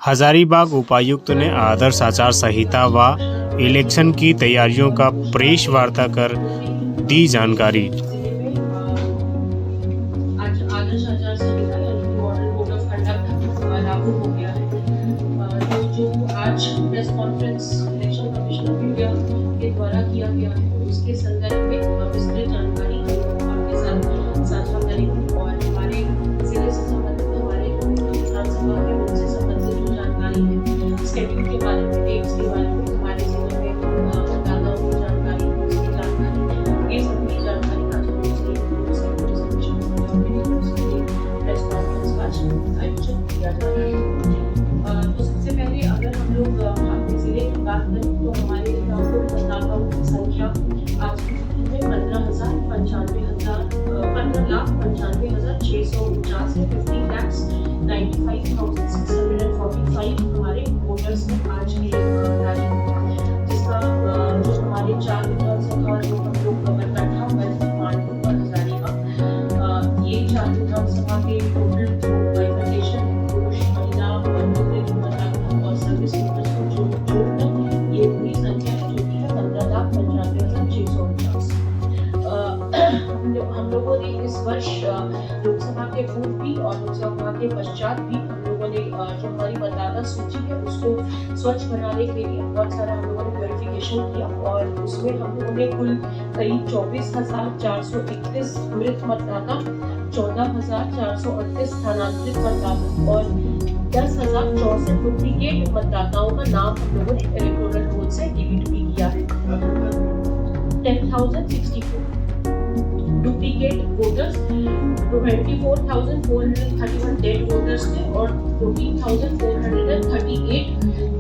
हजारीबाग उपायुक्त ने आदर्श आचार संहिता व इलेक्शन की तैयारियों का प्रेस वार्ता कर दी जानकारी। आज आदर्श आचार संहिता यानी मॉडल कोड ऑफ कंडक्ट लागू हो गया है। तो जो आज press conference election commission of India के द्वारा किया गया है उसके संदर्भ में विस्तृत जानकारी आपके साथ साझा करेंगे और हमारे जिले से संबंधित हमारे विधानसभा के उनसे संबंधित जो जानकारी है स्केड्यूल के बारे में, डेट्स के बारे में, हमारे जिले में मतदाताओं की जानकारी, उसकी जानकारी, ये सभी जानकारी आज हम प्रेस कॉन्फ्रेंस का आयोजन किया जा रहा है। तो सबसे पहले अगर हम लोग अपने जिले की बात करें तो हमारे यहाँ पर मतदाताओं की संख्या आज की स्थिति में 15,95,649 है। 50,95,645 हमारे वोटर्स ने आज की तारीख में, जिसका जो हमारे 4 विधानसभा जो हम लोग बरकट्ठा, मानपुर और हजारीबाग, ये 4 विधानसभा के टोटल बाइफर्केशन पुरुष, महिला और मतदाता और सर्विस वोटर्स को जोड़कर ये पूरी संख्या है जो कि है 15,95,649। हम लोगों ने इस वर्ष लोकसभा के पूर्व भी और लोकसभा के पश्चात भी हम लोगों ने जो हमारी मतदाता सूची है उसको स्वच्छ बनाने के लिए बहुत सारा हम लोगों ने प्योरिफिकेशन किया और उसमें हम लोगों ने कुल करीब 24,431 मृत मतदाता, 14,438 स्थानांतरित मतदाता और 10,064 डुप्लीकेट मतदाताओं का नाम हम लोगों ने इलेक्टोरल रोल से डिलीट भी किया है। 10,064 डुप्लीकेट वोटर्स, 24,431 डेड वोटर्स थे और 14,438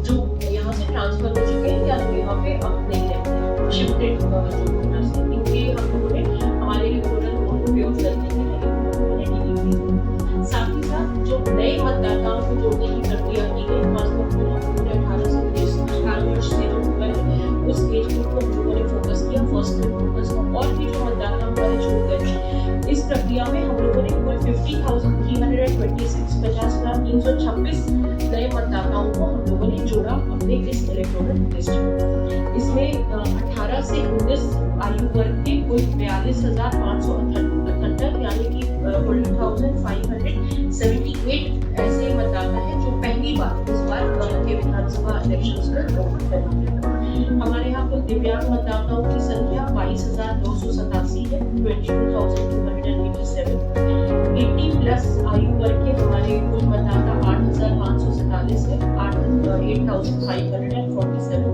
जो यहाँ से ट्रांसफर हो चुके हैं या जो यहाँ पे अब नहीं रहते हैं, शिफ्टेड जो वोटर्स थे, इनके हम लोगों ने हमारे इलेक्टोरल रोल को प्रयोग करने के लिए डिलीट। साथ ही साथ जो नए मतदाताओं को जोड़ने की प्रक्रिया की गई, खासतौर पर 18 वर्ष से जो ऊपर है उस एज ग्रुप को लोगों ने फोकस किया, फर्स्ट फोकस को, और भी जो मतदाता हमारे जुड़ गए इस प्रक्रिया में हम लोगों ने कुल 50,326 नए मतदाताओं को हम लोगों ने जोड़ा अपने इस इलेक्टोरल लिस्ट में। इसमें 18 से 19 आयु वर्ग के कुल 42,578 यानी कि 12,578 ऐसे मतदाता हैं जो पहली बार इस बार के विधानसभा इलेक्शंस में वोट करेंगे। हमारे यहाँ कुल दिव्यांग मतदाताओं की संख्या 22,287 है, 22,287। 18+ आयु वर्ग के हमारे कुल मतदाता 8,547 है, 8,547।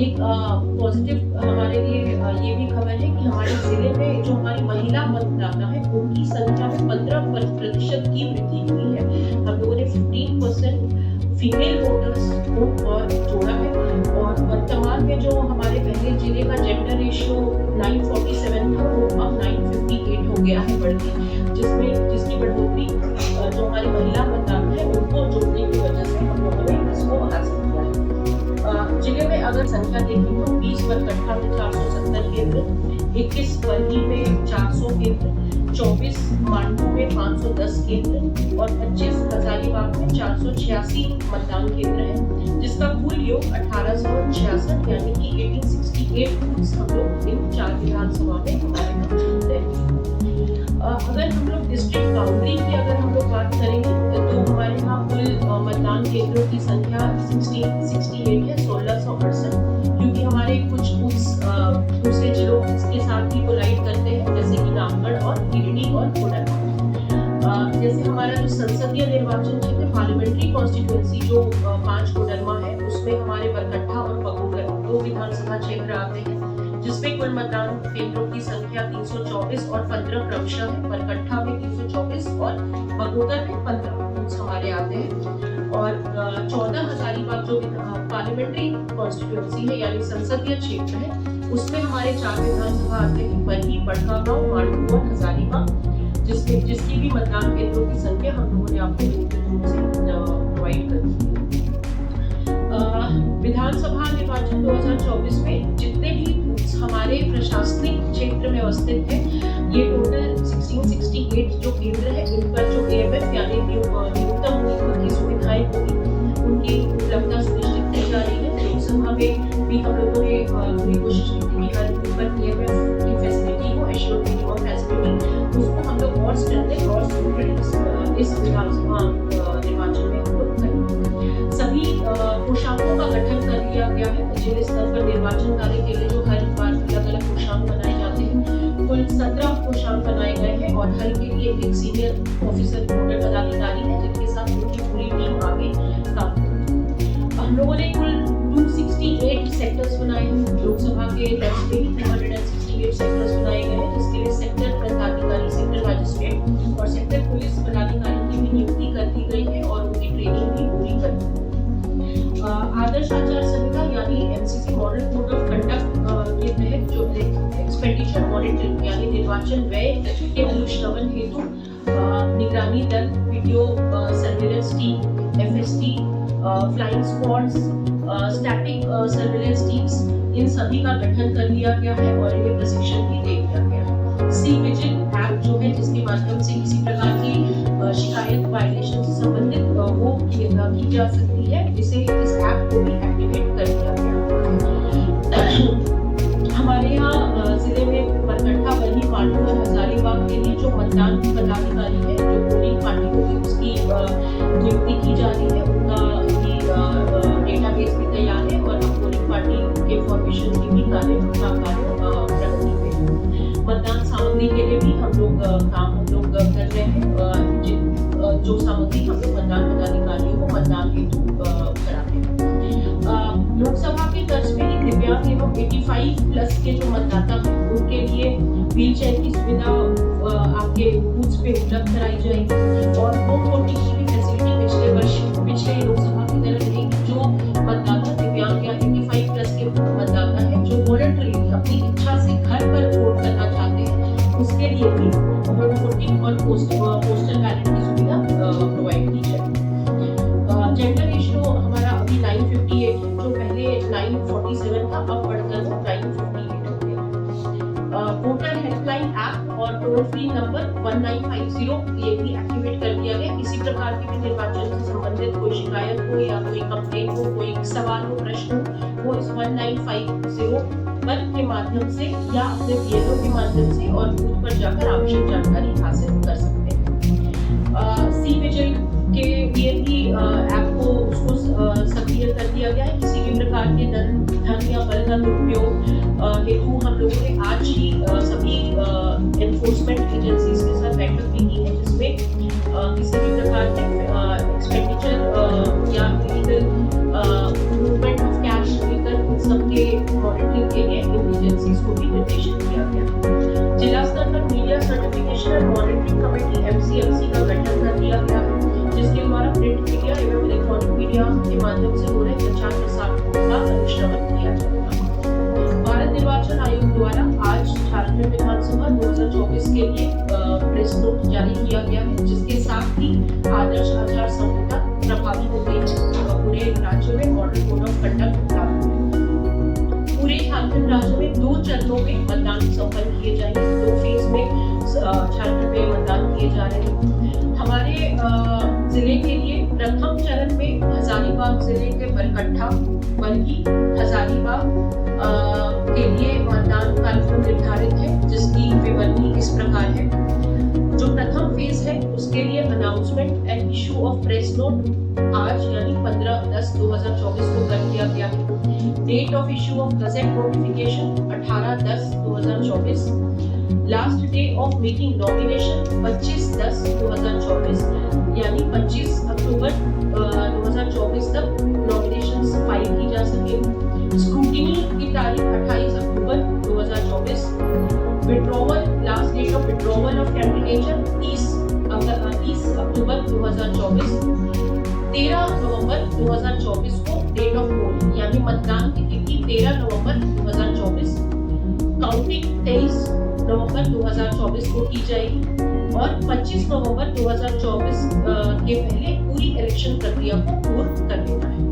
एक पॉजिटिव हमारे लिए ये भी खबर है कि हमारे जिले में जो हमारी महिला मतदाता है उनकी संख्या में 15% की वृद्धि हुई है। हम लोगों ने 15% फीमेल वोटर्स को और जोड़ा है और वर्तमान में जो हमारे पहले जिले का जेंडर रेशियो 947 था वो अब 958 हो गया है बढ़ के, जिसकी बढ़ोतरी जो हमारी महिला मतदाता है उनको जोड़ने की वजह से हम लोगों ने इसको हासिल किया है। जिले में अगर संख्या देखें तो 20 बरकट्ठा में 470 केंद्र, 21 बरही में 400 केंद्र, 24 मांडू में 510 केंद्र और 25 हजारीबाग में 486 मतदान केंद्र है, जिसका कुल योग 1866 यानी कि 1868 बूथ्स हम लोग इन 4 विधानसभा में हमारे यहाँ हैं। अगर हम लोग डिस्ट्रिक्ट बाउंड्री की अगर हम लोग बात करेंगे तो हमारे यहाँ कुल मतदान केंद्रों की संख्या 68 है, 1668, क्योंकि हमारे कुछ बूथ्स दूसरे जिलों के साथ भी कोलाइड करते हैं जैसे कि रामगढ़ और गिरिडीह और कोडरमा। जैसे हमारा जो संसदीय निर्वाचन क्षेत्र पार्लियामेंट्री कॉन्स्टिट्यूएंसी जो 5 कोडरमा है उसमें हमारे बरकट्ठा और बगोदर 2 विधानसभा क्षेत्र आते हैं, जिसमें कुल मतदान केंद्रों की संख्या 324 और 15 क्रमशः है। बरकट्ठा में 324 और बगोदर में 15 बूथ्स हमारे आते हैं और 14 हजारीबाग जो पार्लियामेंट्री कॉन्स्टिट्यूएंसी है यानी संसदीय क्षेत्र है उसमें हमारे 4 विधानसभा आते हैं, बरही, बड़कागांव, मांडू और हजारीबाग, जिसकी भी मतदान केंद्रों की संख्या हम लोगों ने आपको प्रोवाइड कर दी। विधानसभा निर्वाचन 2024 में जितने भी हमारे प्रशासनिक क्षेत्र में अवस्थित है ये टोटल 1668 जो केंद्र है इन पर जो AMF यानी न्यूनतम मूलभूत की सुविधाएं होगी जिले स्तर पर निर्वाचन कार्य के लिए जो हर बार अलग अलग कोषांग बनाए जाते हैं, कुल 17 कोषांग बनाए गए हैं और हर के लिए एक सीनियर ऑफिसर नोडल पदाधिकारी है जिनके साथ उनकी पूरी टीम आगे काम करती है। हम लोगों ने कुल 268 सेक्टर्स बनाए हैं। लोकसभा के तर्ज पे 268 सेक्टर्स बनाए गए हैं, जिसके लिए सेक्टर पदाधिकारी, सेक्टर मजिस्ट्रेट और सेक्टर पुलिस पदाधिकारी की भी नियुक्ति कर दी गई है और उनकी ट्रेनिंग भी पूरी कर दी गई है। आदर्श आचार संहिता यानी MCC model code of conduct के तहत जो एक्सपेंडिचर मॉनिटरिंग यानी निर्वाचन व्यय के अनुश्रवण हेतु निगरानी दल, video surveillance team, FST, flying squads, static surveillance teams, इन सभी का गठन कर दिया गया है और इन्हें प्रशिक्षण भी दे दिया गया है। सी विजिल ऐप जो है जिसके माध्यम से किसी प्रकार की शिकायत वायलेशन से संबंधित वो की जा सकती है, इसे इस ऐप को भी एक्टिवेट कर दिया गया है। हमारे यहाँ जिले में बरकट्ठा, बरही, पांडु और हजारीबाग के लिए जो मतदान पदाधिकारी है, जो पोलिंग पार्टी होगी उसकी नियुक्ति की जा रही है, उनका डेटाबेस भी तैयार है और पोलिंग पार्टी के फॉर्मेशन की भी कार्य प्रगति पे। मतदान सामग्री के लिए भी हम लोग कर रहे हैं, जो सामग्री हम लोग मतदान पदाधिकारियों को मतदान हेतु कराते हैं। लोकसभा के तर्ज पे ही दिव्यांग एवं 85 प्लस के जो मतदाता हैं उनके लिए व्हील चेयर की सुविधा आपके बूथ पे उपलब्ध कराई जाएगी और होम वोटिंग की भी फैसिलिटी पिछले लोकसभा की तरह रहेगी। जो मतदाता दिव्यांग या 85 प्लस के मतदाता है जो वॉलंटरी अपनी इच्छा से घर पर वोट करना चाहते हैं, उसके लिए भी होम वोटिंग और पोस्टल बैलेट की सुविधा प्रोवाइड की जाएगी। जेंडर रेशियो हमारा अभी 958 है, जो पहले 947 था, अब बढ़कर 958 हो गया। वोटर हेल्पलाइन ऐप और टोल फ्री नंबर 1950 ये भी एक्टिवेट कर दिया गया। किसी प्रकार की भी निर्वाचन से संबंधित कोई शिकायत हो या कोई कंप्लेंट हो, कोई सवाल हो, प्रश्न हो, वो इस 1950 के माध्यम से या अपने बीएलओ के माध्यम से और बूथ पर जाकर आवश्यक जानकारी हासिल कर सकते हैं। सी विजिल के लिए भी ऐप को उसको सक्रिय कर दिया गया है। किसी भी प्रकार के धन या बल का दुरुपयोग हेतु हम लोगों ने आज ही सभी एनफोर्समेंट एजेंसीज के साथ बैठक भी की है, जिसमें किसी भी प्रकार के एक्सपेंडिचर या इलीगल मूवमेंट ऑफ कैश लेकर सबके मॉनिटरिंग के लिए इन एजेंसीज को भी निर्देशित किया गया। जिला स्तर पर मीडिया सर्टिफिकेशन और मॉनिटरिंग कमेटी एमसीएमसी का गठन कर दिया गया है, जिसके द्वारा प्रिंट मीडिया एवं इलेक्ट्रॉनिक मीडिया के माध्यम से हो रहे प्रचार प्रसार का अनुश्रवण किया जाएगा। भारत निर्वाचन आयोग द्वारा आज झारखंड विधानसभा 2024 के लिए प्रेस नोट जारी किया गया है, जिसके साथ ही आदर्श आचार संहिता प्रभावी हो गई है। पूरे राज्य में मॉडल कोड ऑफ कंडक्ट लागू है। पूरे झारखंड राज्य में 2 चरणों में मतदान संपन्न किए जाएंगे। 2 फेज में झारखंड में मतदान किए जा रहे हैं। हमारे जिले के लिए प्रथम चरण में हजारीबाग जिले के बरकट्ठा, बरही, हजारीबाग के लिए मतदान कार्यक्रम निर्धारित है, जिसकी विवरणी इस प्रकार है। जो प्रथम फेज है उसके लिए announcement and issue of press note आज यानी 15/10/2024 को कर दिया गया है। Date of issue of gazette notification 18/10/2024। Last day of making nomination 25/10/2024 यानी 25 अक्टूबर 2024 तक नॉमिनेशंस फाइल की जा सकेंगी। स्क्रूटिनी की तारीख 28 अक्टूबर 2024। Withdrawal, last date of withdrawal of candidature 30 October 2024। 13 नवंबर 2024 को डेट ऑफ पोल यानी मतदान की तिथि 13 नवंबर 2024। काउंटिंग 23 नवंबर 2024 को की जाएगी और 25 नवंबर 2024 के पहले पूरी इलेक्शन प्रक्रिया को पूर्ण कर लेना है।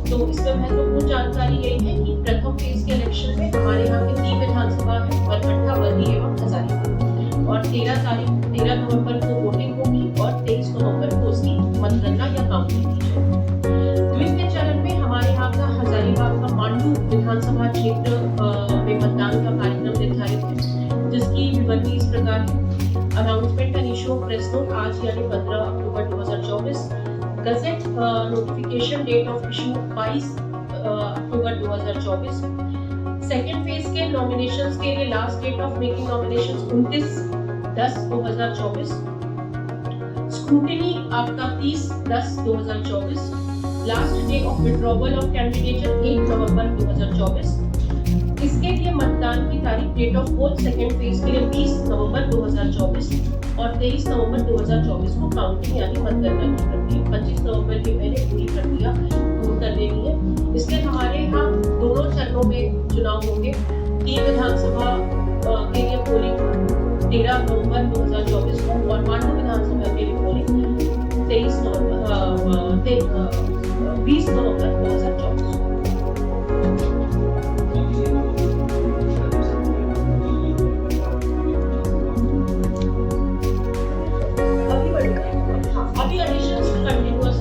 तो इसमें महत्वपूर्ण जानकारी यही है कि प्रथम फेज के इलेक्शन में हमारे यहाँ के 3 विधानसभा है, बरकट्ठा, बरही एवं हजारीबाग, और 13 नवंबर को वोटिंग होगी और 23 नवंबर को उसकी मतगणना या काउंटिंग की जाएगी। द्वितीय चरण में हमारे यहाँ का हजारीबाग का पांडु विधानसभा क्षेत्र में मतदान का कार्यक्रम निर्धारित है, जिसकी विवरणी इस प्रकार है। Announcement and issue of press note आज यानी 15 अक्टूबर 2024। Gazette notification date of issue 22 October 2024। Second phase के नॉमिनेशंस के लिए last date of making nominations 29/10/2024। Scrutiny आपका 30/10/2024। Last day of withdrawal of candidature 1 November 2024। इसके लिए मतदान की तारीख date of poll second phase के लिए 20 नवंबर 2024 और 23 नवंबर 2024 को काउंटिंग यानी मतगणना की प्रक्रिया 25 नवंबर के पहले पूरी प्रक्रिया पूर्ण कर लेनी है। इसलिए हमारे यहाँ दोनों चरणों में चुनाव होंगे। 3 विधानसभा के लिए पोलिंग 13 नवंबर 2024 को और मांडू विधानसभा के लिए पोलिंग 20 नवंबर 2024 को। अभी एडिशंस कंटिन्यूअस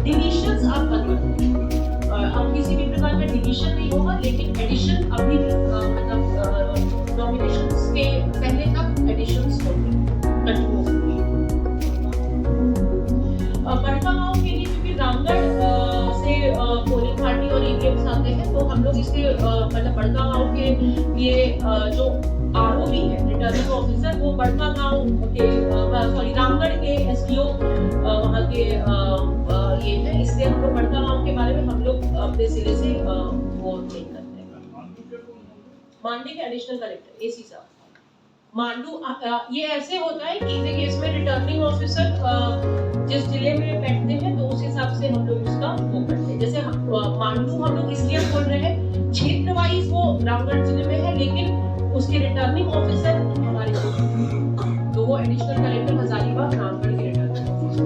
डिलीशंस आप मत करो। अब किसी भी प्रकार का डिलीशन नहीं होगा, लेकिन एडिशन अभी भी मतलब नॉमिनेशंस के पहले तक एडिशंस होंगे कंटिन्यूअस। बड़कागांव के लिए क्योंकि रामगढ़ से पोलिंग पार्टी और ईवीएम्स आते हैं, तो हम लोग इसे मतलब बड़कागांव के लिए जो आरओबी है रिटर्निंग ऑफिसर वो बड़कागांव के रामगढ़ के एसडीओ वहाँ के ये है, इसलिए हम लोग बड़कागांव के बारे में हम लोग अपने जिले से वो नहीं करते हैं। मांडू के एडिशनल कलेक्टर एसी साहब मांडू ये ऐसे होता है कि देखिए इसमें रिटर्निंग ऑफिसर जिस जिले में बैठते हैं तो उस हिसाब से हम लोग उसका वो करते हैं। जैसे मांडू हम लोग इसलिए बोल रहे हैं क्षेत्र वाइज वो रामगढ़ जिले में है, लेकिन उसके रिटर्निंग ऑफिसर हमारे तो वो एडिशनल कलेक्टर हजारीबाग रामगढ़ के रिटर्निंग ऑफिसर।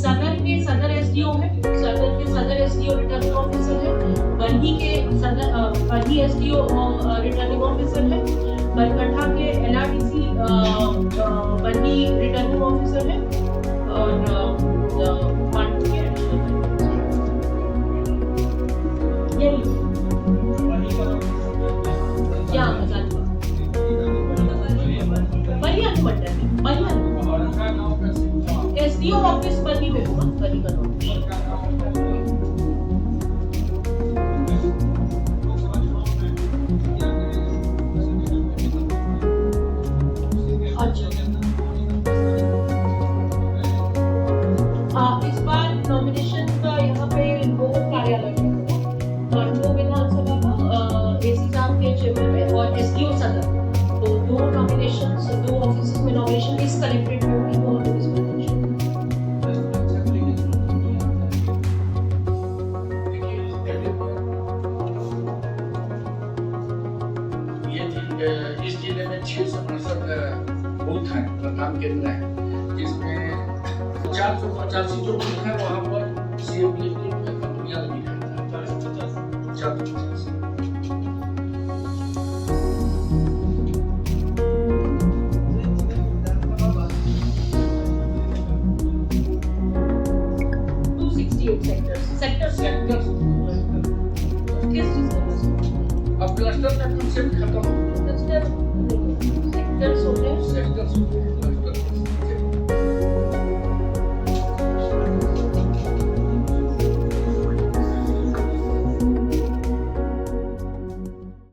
सदर के सदर एसडीओ है, सदर के सदर एसडीओ रिटर्निंग ऑफिसर है। बरही के सदर बरही एसडीओ रिटर्निंग ऑफिसर है। बरकठा के एलआरडीसी बरही रिटर्निंग ऑफिसर है और मांडू के एडिशनल यही या बलिया अनुमंडल में बलिया एसडीओ ऑफिस बली में होगा। बली का इस बार नॉमिनेशन का यहाँ पे 2 कार्यालय है, मांडू विधानसभा का एसी साहब के चेंबर में और एसडीओ सदर। तो 2 नॉमिनेशंस 2 ऑफिस में नॉमिनेशन इस कलेक्ट्रेट में होगी, 2 ऑफिस में इस जिले में 662 बूथ हैं, मतदान केंद्र हैं, जिसमें 485 जो बूथ हैं वहाँ पर सीएम की कंपनियां लगी हैं। 485 सेक्टर्स किस चीज का? अब क्लस्टर का कंसेप्ट खत्म हो गया। सेक्टर्स हो गए। सेक्टर्स